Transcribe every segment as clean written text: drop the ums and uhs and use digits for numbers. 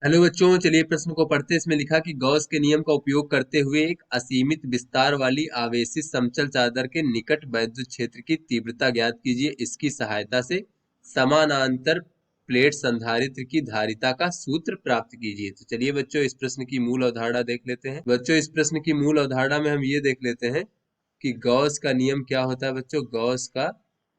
Hello बच्चों, चलिए प्रश्न को पढ़ते हैं। इसमें लिखा कि गॉस के नियम का उपयोग करते हुए एक असीमित विस्तार वाली आवेशित समतल चादर के निकट वैद्युत क्षेत्र की तीव्रता ज्ञात कीजिए। इसकी सहायता से समानांतर प्लेट संधारित्र की धारिता का सूत्र प्राप्त कीजिए। तो चलिए बच्चों, इस प्रश्न की मूल अवधारणा देख लेते हैं। बच्चों, इस प्रश्न की मूल अवधारणा में हम ये देख लेते हैं कि गॉस का नियम क्या होता है। बच्चों, गॉस का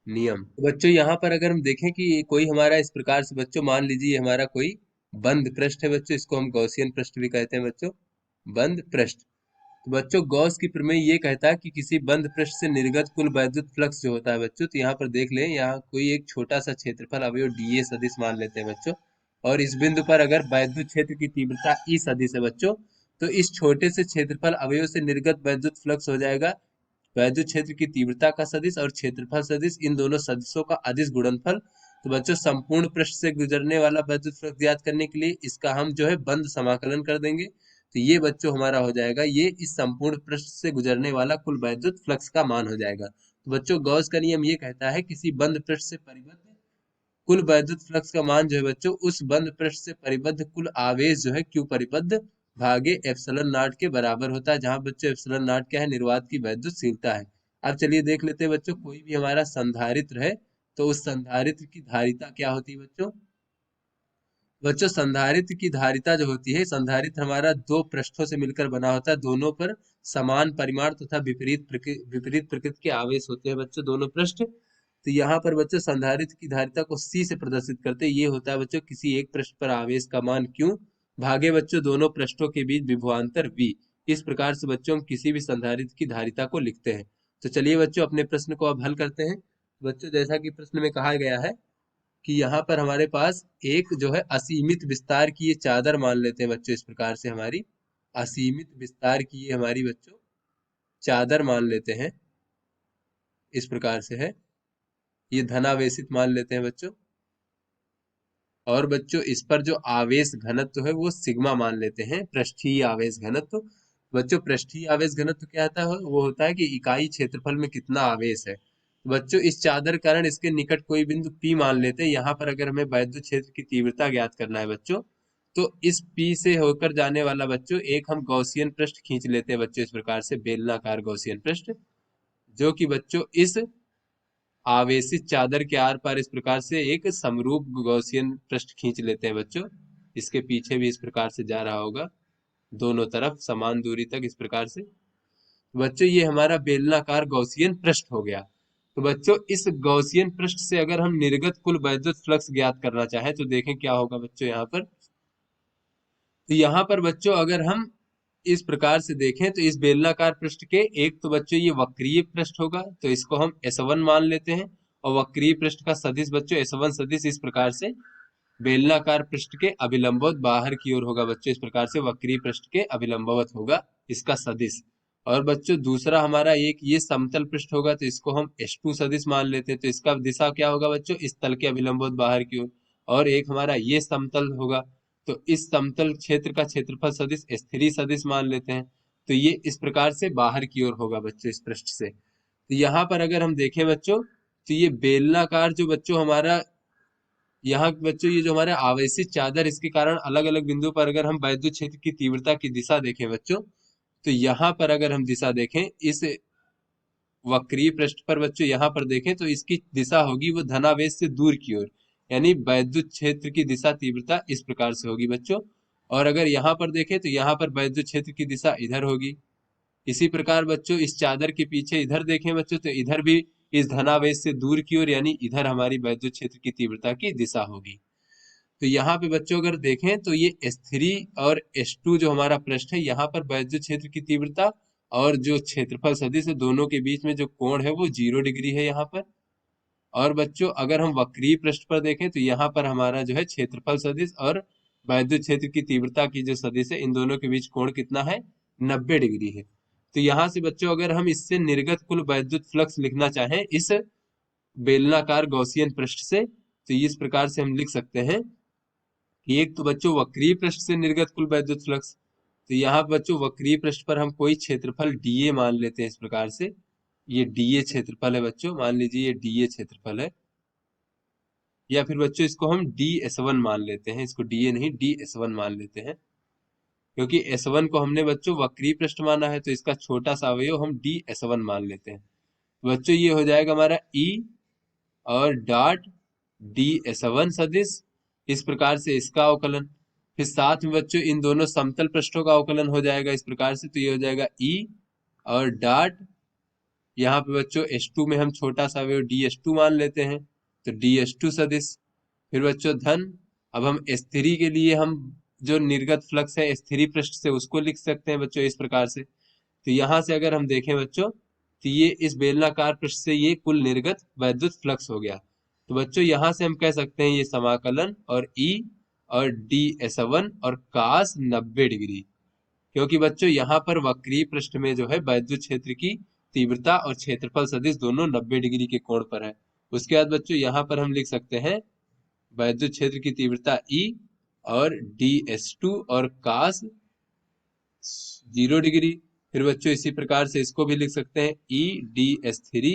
नियम, तो बच्चों यहाँ पर अगर हम देखें कि कोई हमारा इस प्रकार से, बच्चों मान लीजिए हमारा कोई बंद पृष्ठ है। बच्चों, इसको हम गॉसियन पृष्ठ भी कहते हैं। बच्चों, बंद पृष्ठ। तो बच्चों, गॉस की प्रमेय ये कहता है कि किसी बंद पृष्ठ से निर्गत कुल वैद्युत फ्लक्स जो होता है बच्चों, तो यहाँ पर देख लें, यहाँ कोई एक छोटा सा क्षेत्रफल अवयव डीए सदिश मान लेते हैं बच्चों। और इस बिंदु पर अगर वैद्युत क्षेत्र की तीव्रता ई सदिश है बच्चों, तो इस छोटे से क्षेत्रफल अवयव से निर्गत वैद्युत फ्लक्स हो जाएगा वैद्युत क्षेत्र की तीव्रता का सदिश और क्षेत्रफल सदिश, इन दोनों सदिशों का अदिश गुणनफल। तो बच्चों, संपूर्ण पृष्ठ से गुजरने वाला वैद्युत फ्लक्स ज्ञात करने के लिए इसका हम जो है बंद समाकलन कर देंगे। तो ये बच्चों हमारा हो जाएगा, ये इस संपूर्ण पृष्ठ से गुजरने वाला कुल वैद्युत फ्लक्स का मान हो जाएगा। तो बच्चों, गॉस का नियम ये कहता है किसी बंद पृष्ठ से परिबद्ध कुल वैद्युत फ्लक्स का मान जो है बच्चों, उस बंद पृष्ठ से परिबद्ध कुल आवेश जो है क्यू परिबद्ध भागे एप्सिलॉन नॉट के बराबर होता है, जहां बच्चों एप्सिलॉन नॉट क्या है, निर्वात की वैद्युतशीलता है। अब चलिए देख लेते हैं बच्चों, कोई भी हमारा संधारित्र है तो उस संधारित्र की धारिता क्या होती है बच्चों। बच्चों, संधारित्र की धारिता जो होती है, संधारित्र हमारा दो पृष्ठों से मिलकर बना होता है, दोनों पर समान परिमाण तथा विपरीत प्रकृति के आवेश होते हैं बच्चों, दोनों पृष्ठ। तो यहाँ पर बच्चों संधारित्र की धारिता को C से प्रदर्शित करते हैं। ये होता है बच्चों किसी एक पृष्ठ पर आवेश का मान Q भागे बच्चों दोनों पृष्ठों के बीच विभवांतर V। इस प्रकार से बच्चों हम किसी भी संधारित्र की धारिता को लिखते हैं। तो चलिए बच्चों, अपने प्रश्न को अब हल करते हैं। बच्चों, जैसा कि प्रश्न में कहा गया है कि यहाँ पर हमारे पास एक जो है असीमित विस्तार की ये चादर मान लेते हैं बच्चों, इस प्रकार से हमारी असीमित विस्तार की ये हमारी बच्चों चादर मान लेते हैं, इस प्रकार से है, ये धनावेशित मान लेते हैं बच्चों। और बच्चों, इस पर जो आवेश घनत्व है वो सिग्मा मान लेते हैं, पृष्ठीय आवेश घनत्व। बच्चों, पृष्ठीय आवेश घनत्व क्या होता है, वो होता है कि इकाई क्षेत्रफल में कितना आवेश है। बच्चों, इस चादर के कारण इसके निकट कोई बिंदु P मान लेते हैं। यहाँ पर अगर हमें वैद्युत क्षेत्र की तीव्रता ज्ञात करना है बच्चों, तो इस P से होकर जाने वाला बच्चों एक हम गॉसियन पृष्ठ खींच लेते हैं बच्चों, इस प्रकार से बेलनाकार गॉसियन पृष्ठ, जो कि बच्चों इस आवेशित चादर के आर पार इस प्रकार से एक समरूप गॉसियन पृष्ठ खींच लेते हैं बच्चों। इसके पीछे भी इस प्रकार से जा रहा होगा, दोनों तरफ समान दूरी तक इस प्रकार से। बच्चों, ये हमारा बेलनाकार गॉसियन पृष्ठ हो गया। तो बच्चों, इस गॉसियन पृष्ठ से अगर हम निर्गत कुल वैद्युत फ्लक्स ज्ञात करना चाहें तो देखें क्या होगा बच्चों यहाँ पर। तो यहाँ पर बच्चों अगर हम इस प्रकार से देखें तो इस बेलनाकार पृष्ठ के एक तो बच्चों ये वक्रीय पृष्ठ होगा, तो इसको हम S1 मान लेते हैं। और वक्रीय पृष्ठ का सदिश बच्चों S1 सदिश इस प्रकार से बेलनाकार पृष्ठ के अभिलंबवत बाहर की ओर होगा बच्चों, इस प्रकार से वक्रीय पृष्ठ के अभिलंबवत होगा इसका सदिश। और बच्चों दूसरा हमारा एक ये समतल पृष्ठ होगा, तो इसको हम S2 सदिश मान लेते हैं, तो इसका दिशा क्या होगा बच्चों, इस तल के अभिलंबवत बाहर की ओर। और एक हमारा ये समतल होगा, तो इस समतल क्षेत्र का क्षेत्रफल सदिश S3 सदिश मान लेते हैं, तो ये इस प्रकार से बाहर की ओर होगा बच्चों इस पृष्ठ से। तो यहाँ पर अगर हम देखें बच्चों, तो ये बेलनाकार जो बच्चों हमारा यहाँ बच्चों ये जो हमारे आवेशित चादर, इसके कारण अलग अलग बिंदु पर अगर हम वैद्युत क्षेत्र की तीव्रता की दिशा देखें बच्चों, तो यहाँ पर अगर हम दिशा देखें इस वक्रीय पृष्ठ पर बच्चों, यहाँ पर देखें तो इसकी दिशा होगी वो धनावेश से दूर की ओर, यानी वैद्युत क्षेत्र की दिशा तीव्रता इस प्रकार से होगी बच्चों। और अगर यहाँ पर देखें तो यहाँ पर वैद्युत क्षेत्र की दिशा इधर होगी। इसी प्रकार बच्चों इस चादर के पीछे इधर देखें बच्चों, तो इधर भी इस धनावेश से दूर की ओर, यानी इधर हमारी वैद्युत क्षेत्र की तीव्रता की दिशा होगी। तो यहाँ पे बच्चों अगर देखें तो ये S3 और S2 जो हमारा पृष्ठ है, यहाँ पर वैद्युत क्षेत्र की तीव्रता और जो क्षेत्रफल सदिश है, दोनों के बीच में जो कोण है वो 0 डिग्री है यहाँ पर। और बच्चों अगर हम वक्रीय पृष्ठ पर देखें तो यहाँ पर हमारा जो है क्षेत्रफल सदिश और वैद्युत क्षेत्र की तीव्रता की जो सदिश है, इन दोनों के बीच कोण कितना है, 90 डिग्री है। तो यहाँ से बच्चों अगर हम इससे निर्गत कुल वैद्युत फ्लक्स लिखना चाहें इस बेलनाकार गॉसियन पृष्ठ से, तो इस प्रकार से हम लिख सकते हैं कि एक तो बच्चों वक्रीय पृष्ठ से निर्गत कुल वैद्युत फ्लक्स, तो यहाँ बच्चों वक्रीय पृष्ठ पर हम कोई क्षेत्रफल डीए मान लेते हैं इस प्रकार से। ये डीए क्षेत्रफल है बच्चों, मान लीजिए ये डीए क्षेत्रफल है, या फिर बच्चों इसको हम DS1 मान लेते हैं, इसको DA नहीं DS1 मान लेते हैं, क्योंकि S1 को हमने बच्चों वक्रीय पृष्ठ माना है, तो इसका छोटा सा अवयव हम DS1 मान लेते हैं। बच्चों ये हो जाएगा हमारा E और डॉट DS1 सदिश, इस प्रकार से इसका अवकलन, फिर साथ में बच्चों इन दोनों समतल पृष्ठों का अवकलन हो जाएगा इस प्रकार से, तो ये हो जाएगा E और डॉट, यहाँ पे बच्चों S2 में हम छोटा सा अवयव DS2 मान लेते हैं, तो DS2 सदिश, फिर बच्चों धन, अब हम S3 के लिए हम जो निर्गत फ्लक्स है S3 पृष्ठ से उसको लिख सकते हैं बच्चों इस प्रकार से। तो यहाँ से अगर हम देखें बच्चों, तो ये इस बेलनाकार पृष्ठ से ये कुल निर्गत वैद्युत फ्लक्स हो गया। तो बच्चों यहाँ से हम कह सकते हैं ये समाकलन और E और DS1 और cos 90 डिग्री, क्योंकि बच्चों यहाँ पर वक्रीय पृष्ठ में जो है वैद्युत क्षेत्र की तीव्रता और क्षेत्रफल सदिश दोनों 90 डिग्री के कोण पर है। उसके बाद बच्चों यहाँ पर हम लिख सकते हैं वैद्युत क्षेत्र की तीव्रता E और DS2 और cos 0 डिग्री, फिर बच्चों इसी प्रकार से इसको भी लिख सकते हैं EDS3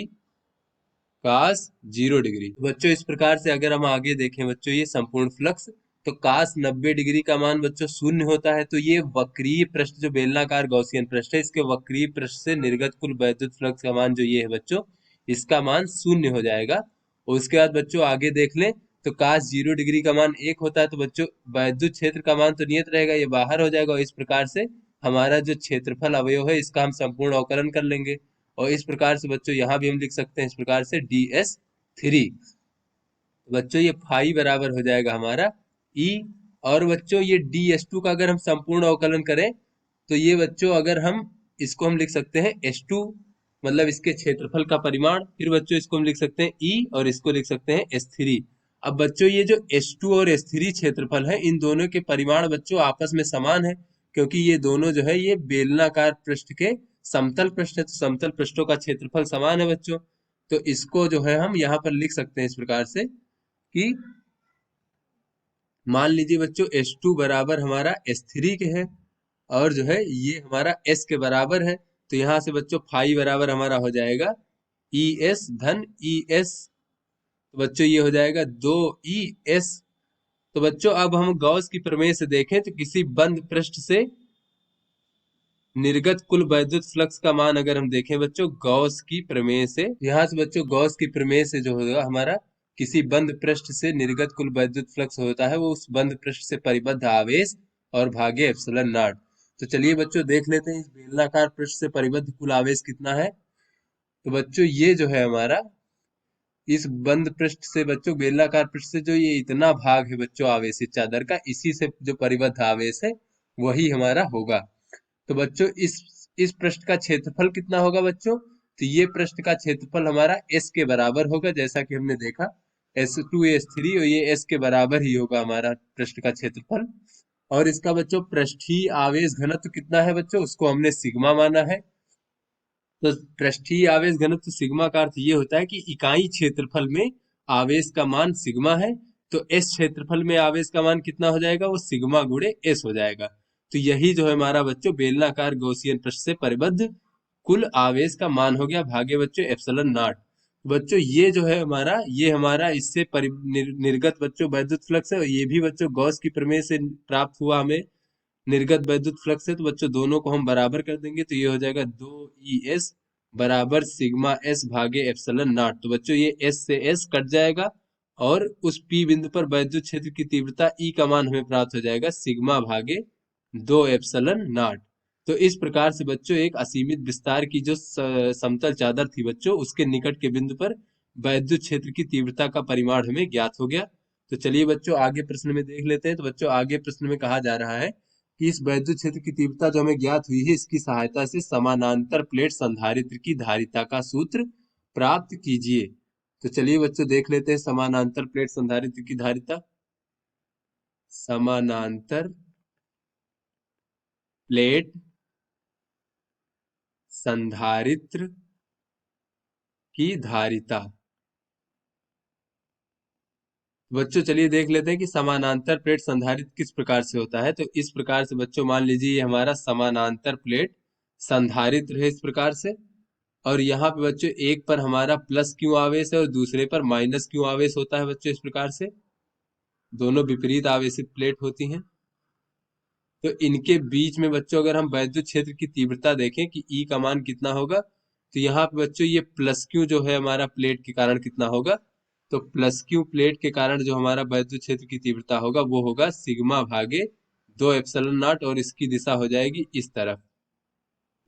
cos 0 डिग्री। बच्चों इस प्रकार से अगर हम आगे देखें बच्चों ये संपूर्ण फ्लक्स, तो cos 90 डिग्री का मान बच्चों शून्य होता है, तो ये वक्रीय पृष्ठ जो बेलनाकार गॉसियन पृष्ठ है इसके वक्रीय पृष्ठ से निर्गत कुल वैद्युत फ्लक्स का मान जो ये है बच्चों, इसका मान शून्य हो जाएगा। और उसके बाद बच्चों आगे देख लें तो cos 0 डिग्री का मान 1 होता है, तो बच्चों वैद्युत क्षेत्र का मान तो नियत रहेगा, ये बाहर हो जाएगा, और इस प्रकार से हमारा जो क्षेत्रफल अवयव है इसका हम संपूर्ण अवकलन कर लेंगे। और इस प्रकार से बच्चों यहाँ भी हम लिख सकते हैं इस प्रकार से DS3, बच्चों ये फाई बराबर हो जाएगा हमारा E, और बच्चों ये DS2 का अगर हम संपूर्ण अवकलन करें तो ये बच्चों अगर हम इसको हम लिख सकते हैं S2, मतलब इसके क्षेत्रफल का परिमाण, फिर बच्चों इसको हम लिख सकते हैं E और इसको लिख सकते हैं S3। अब बच्चों ये जो S2 और S3 क्षेत्रफल है इन दोनों के परिमाण बच्चों आपस में समान है, क्योंकि ये दोनों जो है ये बेलनाकार पृष्ठ के समतल पृष्ठ है, तो समतल पृष्ठों का क्षेत्रफल समान है बच्चों। तो इसको जो है हम यहाँ पर लिख सकते हैं इस प्रकार से कि मान लीजिए बच्चों S2 बराबर हमारा S3 के है, और जो है ये हमारा S के बराबर है, तो यहाँ से बच्चों फाई बराबर हमारा हो जाएगा ES धन ES, तो बच्चों ये हो जाएगा 2ES। तो बच्चों अब हम गॉस की प्रमेय से देखें तो किसी बंद पृष्ठ से निर्गत कुल वैद्युत फ्लक्स का मान अगर हम देखें बच्चों गॉस की प्रमेय से, यहाँ से बच्चों गॉस की प्रमेय से जो होगा हमारा किसी बंद पृष्ठ से निर्गत कुल वैद्युत फ्लक्स होता है वो उस बंद पृष्ठ से परिबद्ध आवेश और भागे एप्सिलॉन नॉट। तो चलिए बच्चों देख लेते हैं इस बेलनाकार पृष्ठ से परिबद्ध कुल आवेश कितना है। तो बच्चों ये जो है हमारा इस बंद पृष्ठ से बच्चों बेलनाकार पृष्ठ से जो ये इतना भाग है बच्चों आवेशित चादर का, इसी से जो परिबद्ध आवेश है वही हमारा होगा। तो बच्चों इस पृष्ठ का क्षेत्रफल कितना होगा बच्चों, तो ये पृष्ठ का क्षेत्रफल हमारा S के बराबर होगा, जैसा कि हमने देखा S2 S3, और ये S के बराबर ही होगा हमारा पृष्ठ का क्षेत्रफल। और इसका बच्चों पृष्ठीय आवेश घनत्व कितना है बच्चों, उसको हमने सिग्मा माना है। तो पृष्ठीय आवेश घनत्व सिग्मा का अर्थ ये होता है कि इकाई क्षेत्रफल में आवेश का मान सिग्मा है, तो एस क्षेत्रफल में आवेश का मान कितना हो जाएगा, वो सिग्मा गुणे एस हो जाएगा। तो यही जो है हमारा बच्चों बेलनाकार गॉसियन पृष्ठ से परिबद्ध कुल आवेश का मान हो गया भागे बच्चों एप्सिलॉन नॉट। बच्चों ये जो है हमारा ये हमारा इससे निर्गत बच्चों वैद्युत फ्लक्स है, और ये भी बच्चों गॉस की प्रमेय से प्राप्त हुआ हमें निर्गत वैद्युत फ्लक्स है, तो बच्चों दोनों को हम बराबर कर देंगे, तो ये हो जाएगा 2ES बराबर सिग्मा S भागे एप्सिलॉन नॉट। तो बच्चों ये S से S कट जाएगा, और उस P बिंदु पर वैद्युत क्षेत्र की तीव्रता E का मान हमें प्राप्त हो जाएगा सिग्मा भागे 2 एप्सिलॉन नॉट। तो इस प्रकार से बच्चों एक असीमित विस्तार की जो समतल चादर थी बच्चों उसके निकट के बिंदु पर वैद्युत क्षेत्र की तीव्रता का परिमाण हमें ज्ञात हो गया। तो चलिए बच्चों आगे प्रश्न में देख लेते हैं। तो बच्चों आगे प्रश्न में कहा जा रहा है कि इस वैद्युत क्षेत्र की तीव्रता जो हमें ज्ञात हुई है इसकी सहायता से समानांतर प्लेट संधारित्र की धारिता का सूत्र प्राप्त कीजिए। तो चलिए बच्चों देख लेते हैं समानांतर प्लेट संधारित्र की धारिता। समानांतर प्लेट संधारित्र की धारिता। बच्चों चलिए देख लेते हैं कि समानांतर प्लेट संधारित्र किस प्रकार से होता है। तो इस प्रकार से बच्चों मान लीजिए ये हमारा समानांतर प्लेट संधारित्र है इस प्रकार से, और यहाँ पे बच्चों एक पर हमारा प्लस क्यू आवेश है और दूसरे पर माइनस क्यू आवेश होता है बच्चों। इस प्रकार से दोनों विपरीत आवेशित प्लेट होती हैं। तो इनके बीच में बच्चों अगर हम वैद्युत क्षेत्र की तीव्रता देखें कि ई का मान कितना होगा, तो यहाँ पे बच्चों ये प्लस क्यू जो है हमारा प्लेट के कारण कितना होगा, तो प्लस क्यू प्लेट के कारण जो हमारा वैद्युत क्षेत्र की तीव्रता होगा वो होगा सिग्मा भागे 2 एप्सिलॉन नॉट, और इसकी दिशा हो जाएगी इस तरफ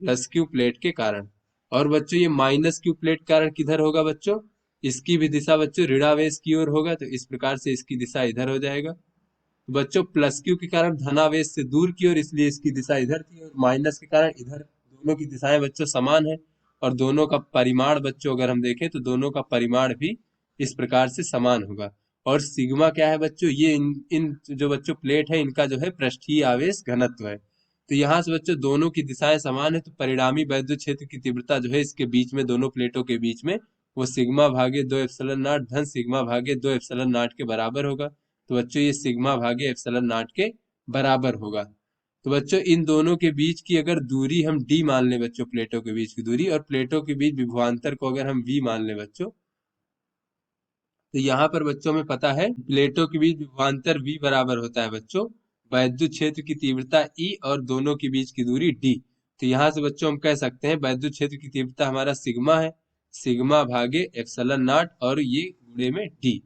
प्लस क्यू प्लेट के कारण। और बच्चों ये माइनस क्यू प्लेट के कारण किधर होगा बच्चों, इसकी भी दिशा बच्चों ऋणावेश की ओर होगा, तो इस प्रकार से इसकी दिशा इधर हो जाएगा। तो बच्चों प्लस क्यू के कारण धनावेश से दूर की ओर, इसलिए इसकी दिशा इधर थी, और माइनस के कारण इधर। दोनों की दिशाएं बच्चों समान है, और दोनों का परिमाण बच्चों अगर हम देखें तो दोनों का परिमाण भी इस प्रकार से समान होगा। और सिग्मा क्या है बच्चों, ये इन जो बच्चों प्लेट है इनका जो है पृष्ठीय आवेश घनत्व है। तो यहाँ से बच्चों दोनों की दिशाएं समान है, तो परिणामी वैद्युत क्षेत्र की तीव्रता जो है इसके बीच में, दोनों प्लेटों के बीच में, वो सिग्मा भागे 2 एप्सिलॉन नॉट धन सिग्मा भागे 2 एप्सिलॉन नॉट के बराबर होगा। तो बच्चों ये सिग्मा भागे एप्सिलॉन नॉट के बराबर होगा। तो बच्चों इन दोनों के बीच की अगर दूरी हम d मान लें बच्चों, प्लेटों के बीच की दूरी, और प्लेटों के बीच विभवांतर को अगर हम v मान लें बच्चों, तो यहाँ पर बच्चों में पता है प्लेटों के बीच विभवांतर v बराबर होता है बच्चों वैद्युत क्षेत्र की तीव्रता E और दोनों के बीच की दूरी d। तो यहाँ से बच्चों हम कह सकते हैं वैद्युत क्षेत्र की तीव्रता हमारा सिग्मा है, सिग्मा भागे एप्सिलॉन नॉट, और ये गुणे में d।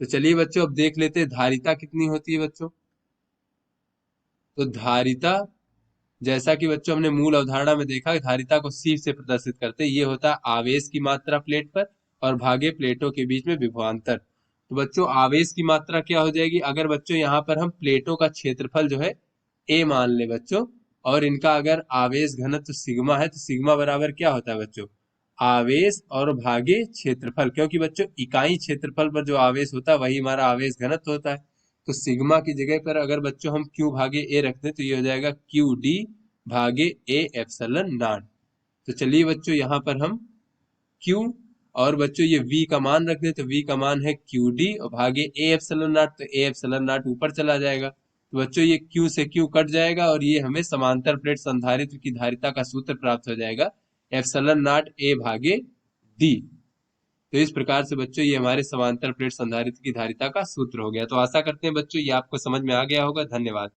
तो चलिए बच्चों अब देख लेते हैं धारिता कितनी होती है बच्चों। तो धारिता, जैसा कि बच्चों हमने मूल अवधारणा में देखा, धारिता को C से प्रदर्शित करते हैं। ये होता है आवेश की मात्रा प्लेट पर और भागे प्लेटों के बीच में विभवांतर। तो बच्चों आवेश की मात्रा क्या हो जाएगी, अगर बच्चों यहाँ पर हम प्लेटों का क्षेत्रफल जो है A मान ले बच्चों, और इनका अगर आवेश घनत्व सिग्मा है, तो सिग्मा बराबर क्या होता है बच्चों, आवेश और भागे क्षेत्रफल, क्योंकि बच्चों इकाई क्षेत्रफल पर जो आवेश होता है वही हमारा आवेश घनत्व होता है। तो सिग्मा की जगह पर अगर बच्चों हम क्यू भागे ए रखते हैं तो ये हो जाएगा क्यू डी भागे ए एप्सिलॉन नॉट। तो चलिए बच्चों यहाँ पर हम क्यू और बच्चों ये v का मान रख दें, तो v का मान है क्यू डी और भागे ए एप्सिलॉन नॉट, तो ए एप्सिलॉन नॉट ऊपर चला जाएगा। तो बच्चों ये q से q कट जाएगा और ये हमें समांतर प्लेट संधारित्र की धारिता का सूत्र प्राप्त हो जाएगा, एप्सिलॉन नॉट ए भागे डी। तो इस प्रकार से बच्चों ये हमारे समांतर प्लेट संधारित्र की धारिता का सूत्र हो गया। तो आशा करते हैं बच्चों ये आपको समझ में आ गया होगा। धन्यवाद।